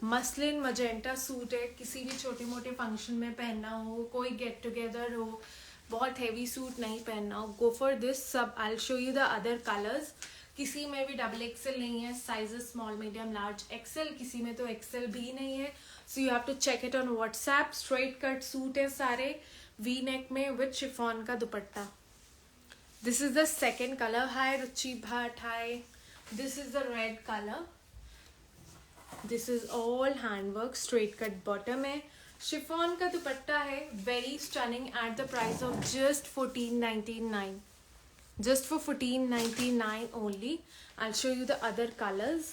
Muslin magenta suit है, किसी भी छोटे मोटे फंक्शन में पहनना हो, कोई गेट टुगेदर हो, बहुत हेवी सूट नहीं पहनना हो, गो फॉर दिस. सब I will show you the other colours. किसी में भी डबल एक्सेल नहीं है, sizes small medium large XL, किसी में तो एक्सेल भी नहीं है. So you have to check it on WhatsApp. Straight cut suit है सारे, वी नेक में विद शिफॉन का dupatta. This is the second colour. Hi Ruchi Bhatt, hi. This is the red colour. This is all handwork, straight cut bottom है, chiffon का दुपट्टा है, very stunning eight the price of just 1499. Just for 1499 only. I'll show you the other colors.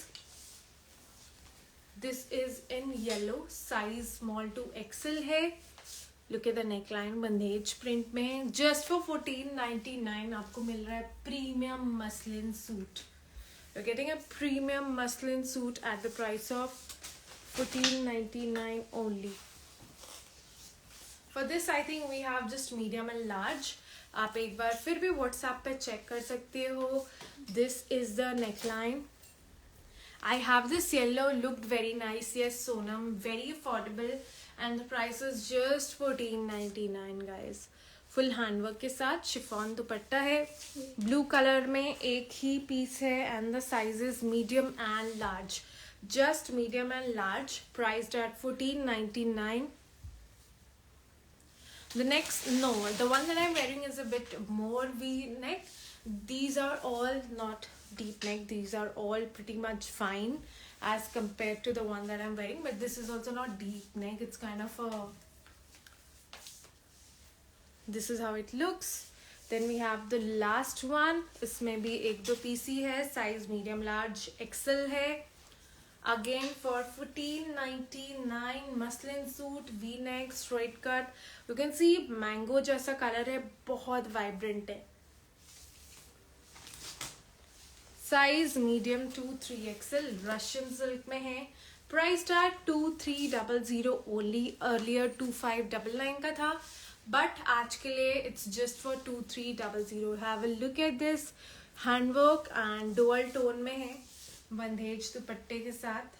This is in yellow, size small to XL है. Look at the neckline, bandhej print में. Just for 1499 आपको मिल रहा है premium muslin suit. You're getting a premium muslin suit at the price of 1499 only. For this I think we have just medium and large. आप एक बार फिर भी WhatsApp पे check कर सकते हो. This is the neckline. I have this yellow, looked very nice. Yes Sonam, very affordable and the price is just 1499 guys. Full handwork के साथ शिफॉन दुपट्टा है. ब्लू कलर में एक ही पीस है and the size is medium and large. Just medium and large, priced eight 1499. The next, no, the one that I'm wearing is a bit more V-neck. These are all not deep neck. These are all pretty much fine as compared to the one that I'm wearing. But this is also not deep neck. It's kind of a... This is how it looks. Then we have the last one. इसमें भी एक दो piece ही है. Size medium, large, XL है. Again for 1499, muslin suit, V-neck, straight cut. You can see mango जैसा colour है, बहुत वाइब्रेंट है. Size medium 2-3XL, Russian silk में है. Price tag 2300 only. अर्लियर 2599 का था, बट आज के लिए it's just for 2300. Have a look at this. Handwork and dual tone में है, बंदेज दुपट्टे के साथ.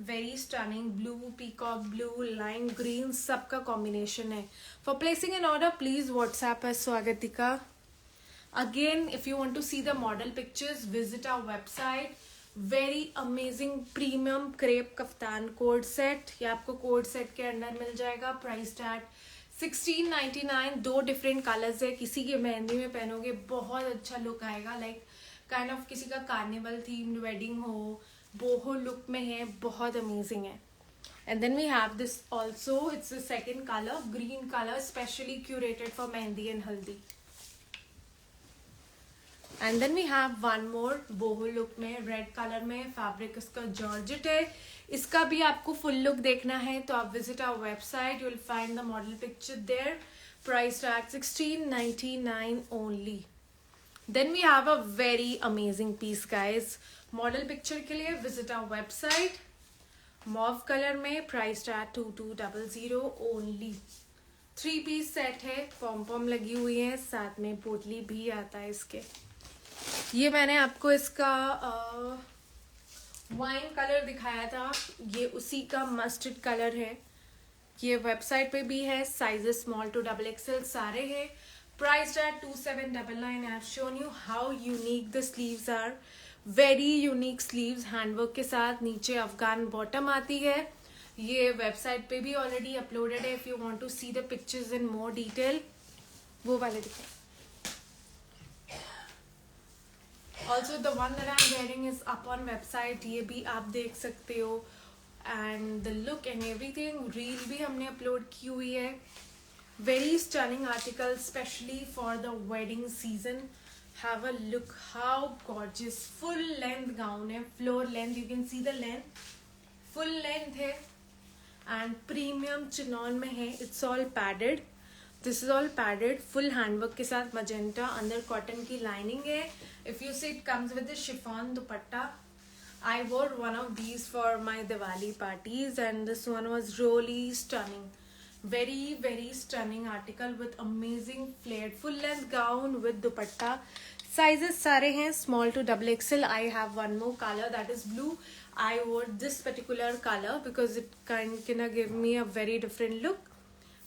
Very stunning. Blue, peacock blue, lime green, सबका कॉम्बिनेशन है. For placing an order please WhatsApp है Swagatika. Again if you want to see the model pictures visit our website. Very amazing premium crepe kaftan coord set. ये आपको code set के अंदर मिल जाएगा. Price tag 1699. 2 different colours है. किसी की मेहंदी में पहनोगे बहुत अच्छा लुक आएगा. लाइक काइंड ऑफ किसी का कार्निवल थीम्ड वेडिंग हो, बोहो लुक में है, बहुत अमेजिंग है. And then we have this also. It's the second colour, green colour, specially curated for mehndi and haldi. And then we have one more boho look में, red colour में. Fabric इसका georgette है. इसका भी आपको फुल लुक देखना है तो आप visit our website. You will find the model picture there. Price tag 1699 only. Then we have a very amazing piece guys. Model picture के लिए visit our website. Mauve colour में, price tag 2200 only. 3 piece set है, pom पॉम लगी हुई है, साथ में पोटली भी आता है इसके. ये मैंने आपको इसका वाइन कलर दिखाया था, ये उसी का मस्टर्ड कलर है. ये वेबसाइट पे भी है. साइजेस स्मॉल टू XXL सारे हैं. Priced at 2799. I have shown you how unique the sleeves are. Very unique sleeves, handwork के साथ. नीचे अफगान बॉटम आती है. ये वेबसाइट पे भी ऑलरेडी अपलोडेड है. If you want to see the pictures in more detail, वो वाले दिखाए. Also the one that I'm wearing is up on website. ये भी आप देख सकते हो. And the look and everything, reel भी हमने अपलोड की हुई है. Very stunning article, especially for the wedding season. Have a look how gorgeous. Full length gown है, floor length. You can see the length. Full length है and premium chinon में है. It's all padded. This is all padded. Full handwork के साथ magenta. अंदर cotton की lining है. If you see, it comes with the chiffon dupatta. I wore one of these for my Diwali parties and this one was really stunning. Very very stunning article with amazing flared full length gown with dupatta. Sizes सारे हैं small to XXL. I have one more color that is blue. I wore this particular color because it can give me a very different look.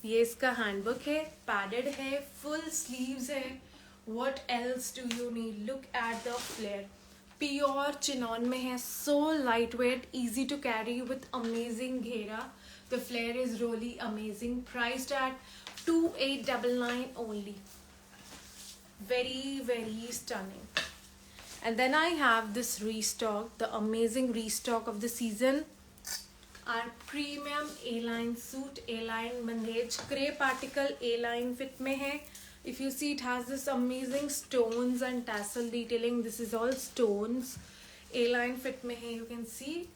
ये इसका handbook है, padded है, full sleeves है. What else do you need? Look at the flare. Pure chinon में है, so lightweight, easy to carry with amazing घेरा. The flare is really amazing. Priced at 2899 only. Very, very stunning. And then I have this restock, the amazing restock of the season. Our premium A-line suit, A-line bandage, crepe article, A-line fit में है. If you see, it has this amazing stones and tassel detailing. This is all stones. A-line fit में है. You can see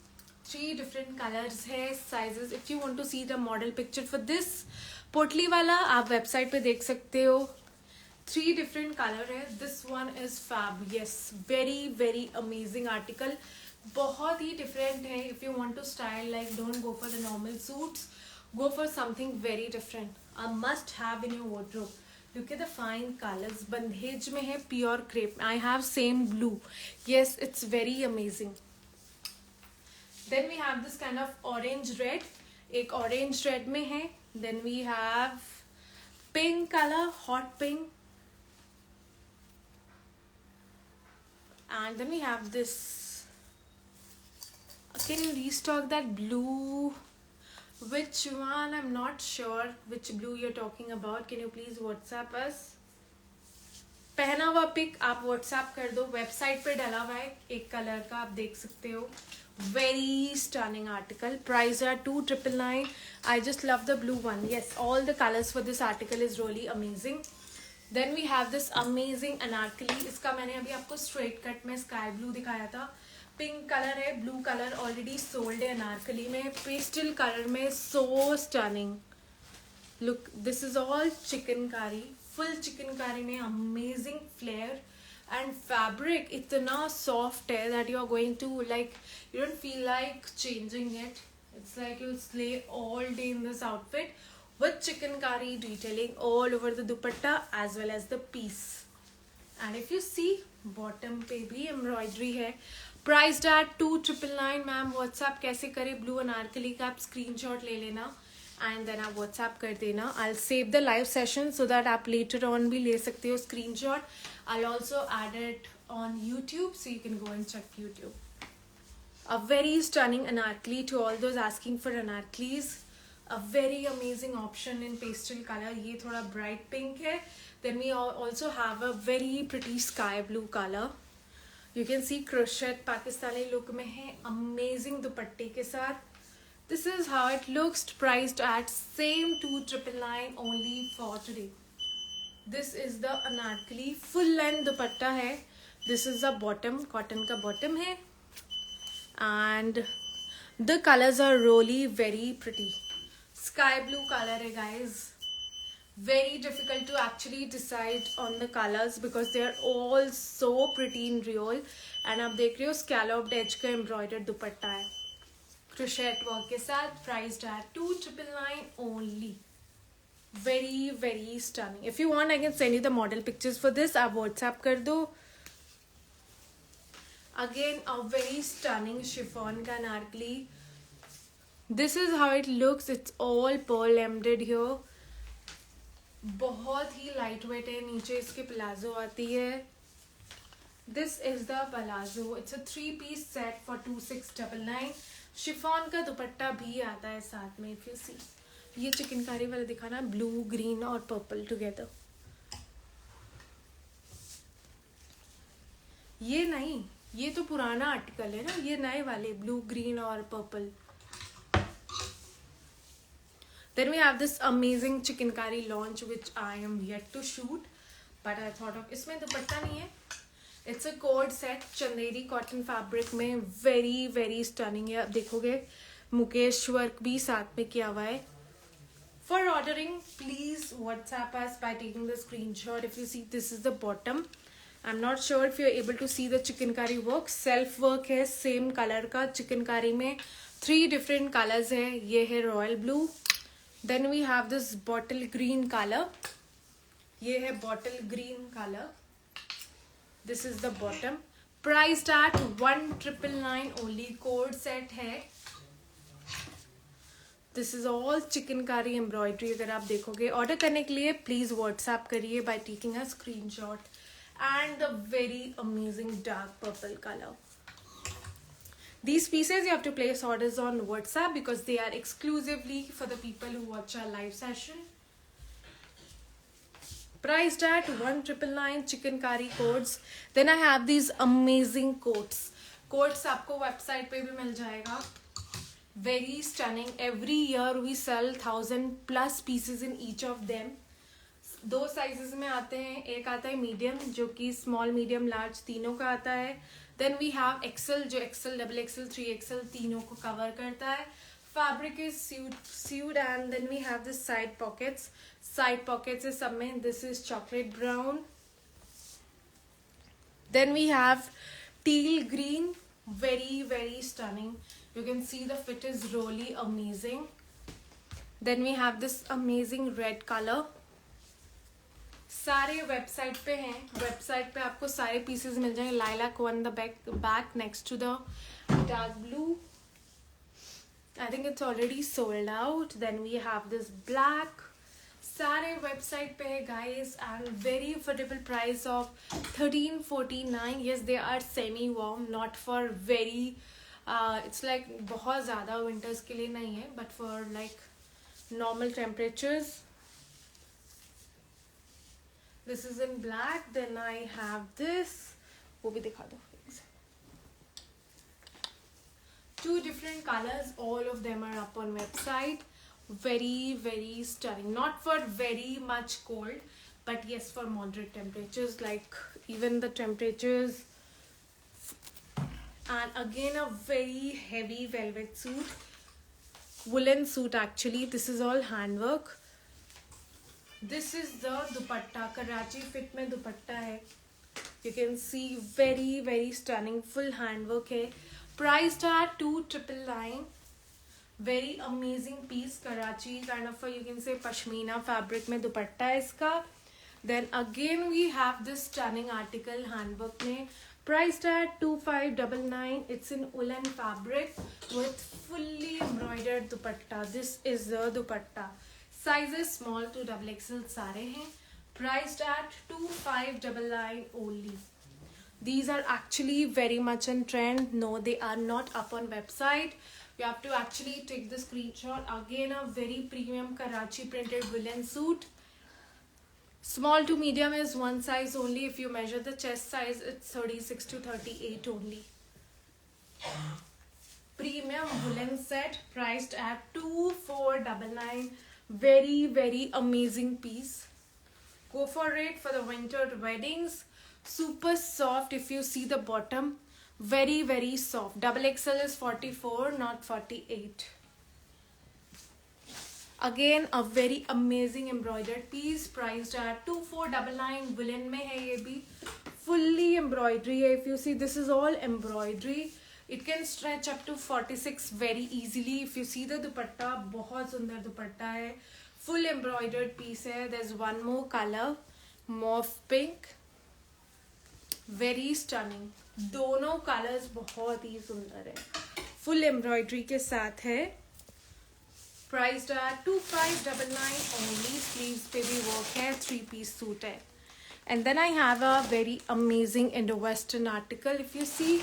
3 different colors है, sizes. If you want to see the model picture for this पोटली वाला, आप website पे देख सकते हो. 3 different color है. This one is fab. Yes, very, very amazing article. बहुत ही different है. If you want to style, like, don't go for the normal suits, go for something very different. A must have in your wardrobe. Look at the fine colors. बंधेज में है, pure crepe. I have same blue. Yes, it's very amazing. Then we have this kind of orange red. एक orange red में है. Then we have pink color, hot pink. And then we have this. Can you restock that blue? Which one? I'm not sure which blue you're talking about. Can you please WhatsApp us? पहना हुआ pick up WhatsApp कर दो. Website पे डला हुआ है एक colour का, आप देख सकते हो. Very stunning article. Price are 2999. I just love the blue one. Yes, all the colors for this article is really amazing. Then we have this amazing Anarkali. इसका मैंने अभी आपको स्ट्रेट कट में स्काई ब्लू दिखाया था. पिंक कलर है, blue colour already sold है अनारकली में. पेस्टल कलर में, so stunning. Look, this is all chikankari, full chikankari में. अमेजिंग फ्लेयर and fabric इतना soft है that you are going to, like, you don't feel like changing it. It's like you'll slay all day in this outfit with chicankari detailing all over the dupatta as well as the piece. And if you see, bottom पे भी embroidery है. Priced at 2999. Ma'am WhatsApp कैसे करे? Blue Anarkali का आप screenshot ले लेना and then आप WhatsApp कर देना. I'll save the live session so that आप later on भी ले सकते हो screenshot. I'll also add it on YouTube so you can go and check YouTube. A very stunning anarkali to all those asking for anarkalis. A very amazing option in pastel color. ये थोड़ा bright pink है. Then we also have a very pretty sky blue color. You can see crochet Pakistani look में है. Amazing दुपट्टे के साथ. This is how it looks. Priced at same 2999 only for today. This is the Anarkali full length दुपट्टा है. This is the bottom, cotton का bottom है. And the colors are really very pretty. Sky blue color है guys. Very difficult to actually decide on the colors because they are all so pretty in real. And आप देख रहे हो scalloped edge का embroidered दुपट्टा है. Crochet work के साथ. Priced at 2999 only. Very, very stunning. If you want, I can send you the model pictures for this. आप WhatsApp कर दो. Again, a very stunning chiffon का Anarkali. This is how it looks. It's all pearl embedded here. बहुत ही lightweight है. नीचे इसके palazzo आती है. This is the palazzo. It's a 3-piece set for 2699. Chiffon का दुपट्टा भी आता है साथ में. If you see. ये चिकनकारी वाला दिखाना, ब्लू ग्रीन और पर्पल टुगेदर. ये नहीं, ये तो पुराना आर्टिकल है ना. ये नए वाले ब्लू ग्रीन और purple. Then we have this amazing chikankari launch which I am yet to shoot, but I thought of, इसमें दुपट्टा नहीं है. It's a cord set Chanderi cotton fabric में. Very, very stunning है. आप देखोगे मुकेश वर्क भी साथ में किया हुआ है. For ordering, please WhatsApp us by taking the screenshot. If you see, this is the bottom. I'm not sure if you're able to see the chikankari work. Self work है same color का. चिकनकारी में 3 different colors है. ये है royal blue. Then we have this bottle green color. ये है bottle green color. This is the bottom. Priced at 1999 only. Coord set है. This is all chikankari embroidery. अगर आप देखोगे, ऑर्डर करने के लिए प्लीज व्हाट्सएप करिए by taking a screenshot. And the very amazing dark purple colour. These pieces you have to place orders on WhatsApp because they are exclusively for the people who watch our live session. Priced at 1999 chickengari coats. Then I have these amazing coats. Coats आपको website पे भी मिल जाएगा. Very stunning. Every year we sell 1000+ pieces in each of them. दो sizes में आते हैं. एक आता है मीडियम, जो कि स्मॉल, मीडियम, लार्ज तीनों का आता है. देन वी हैव एक्सेल, जो एक्सेल, डबल एक्सेल, 3XL तीनों को कवर करता है. Fabric is suede and then we have this side pockets. Side pockets है सब में. This is chocolate brown. Then we have teal green. Very very stunning. You can see the fit is really amazing. Then we have this amazing red color. सारे website पे हैं. Website पे आपको सारे pieces मिल जाएंगे. Lilac one the back next to the dark blue. I think it's already sold out. Then we have this black. सारे website पे है guys and very affordable price of 1349. Yes, they are semi warm, not for very it's like बहुत ज़्यादा winters के लिए नहीं है, but for like normal temperatures. This is in black. Then I have this. वो भी दिखा दो. 2 different colors. All of them are up on website. Very very stunning. Not for very much cold, but yes, for moderate temperatures, like even the temperatures. And again a very heavy velvet suit, woolen suit actually. This is all handwork. This is the dupatta. Karachi fit में दुपट्टा है. You can see very very stunning. Full handwork है. Priced at 2999. Very amazing piece. Karachi kind of a, you can say, pashmina fabric में दुपट्टा है इसका. Then again we have this stunning article handwork में. Priced at 2599. It's in woolen fabric with fully embroidered dupatta. This is the dupatta. Sizes small to XXL सारे हैं. Priced at 2599 only. These are actually very much in trend. No, they are not up on website. You have to actually take the screenshot. Again a very premium Karachi printed woolen suit. Small to medium is one size only. If you measure the chest size, it's 36 to 38 only. Premium woolen set priced at 2499. Very very amazing piece. Go for it for the winter weddings. Super soft. If you see the bottom, very very soft. XXL is 44, not 48. Again a very amazing embroidered piece priced at 2499. woolen में है ये भी. Fully embroidery है. If you see, this is all embroidery. It can stretch up to 46 very easily. If you see the दुपट्टा, बहुत सुंदर दुपट्टा है. Full embroidered piece है. There's one more color, mauve pink. Very stunning. दोनों colors बहुत ही सुंदर है. Full embroidery के साथ है. Priced at 2599 only. Sleeves पे भी work है. 3-piece suit है. And then I have a very amazing Indo-Western article. If you see,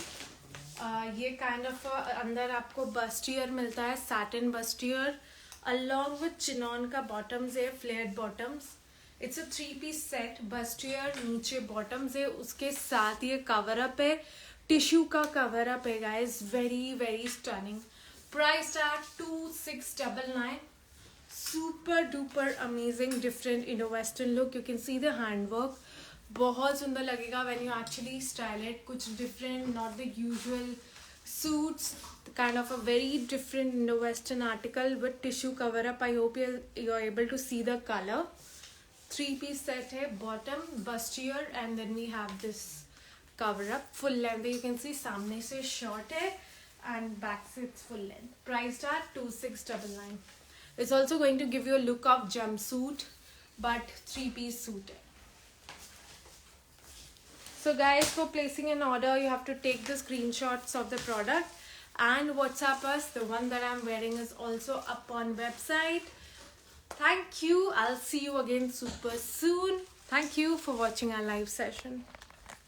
ये kind of अंदर आपको bustier मिलता है, satin bustier, along with chinon का bottoms है, flared bottoms. It's a 3-piece set. bustier नीचे bottoms है, उसके साथ ये cover up है, tissue का cover up है guys. Very very stunning. Priced at 2699. Super duper amazing different Indo-Western look. You can see the handwork. बहुत सुंदर लगेगा when you actually style it. कुछ different, not the usual suits. Kind of a very different Indo-Western article with tissue cover up. I hope you're able to see the color. 3-piece set है. Bottom bustier and then we have this cover up. Full length. You can see सामने से short है. And back it's full length. Priced at 2699. It's also going to give you a look of jumpsuit, but 3-piece suit. So guys, for placing an order, you have to take the screenshots of the product and WhatsApp us. The one that I'm wearing is also up on website. Thank you. I'll see you again super soon. Thank you for watching our live session.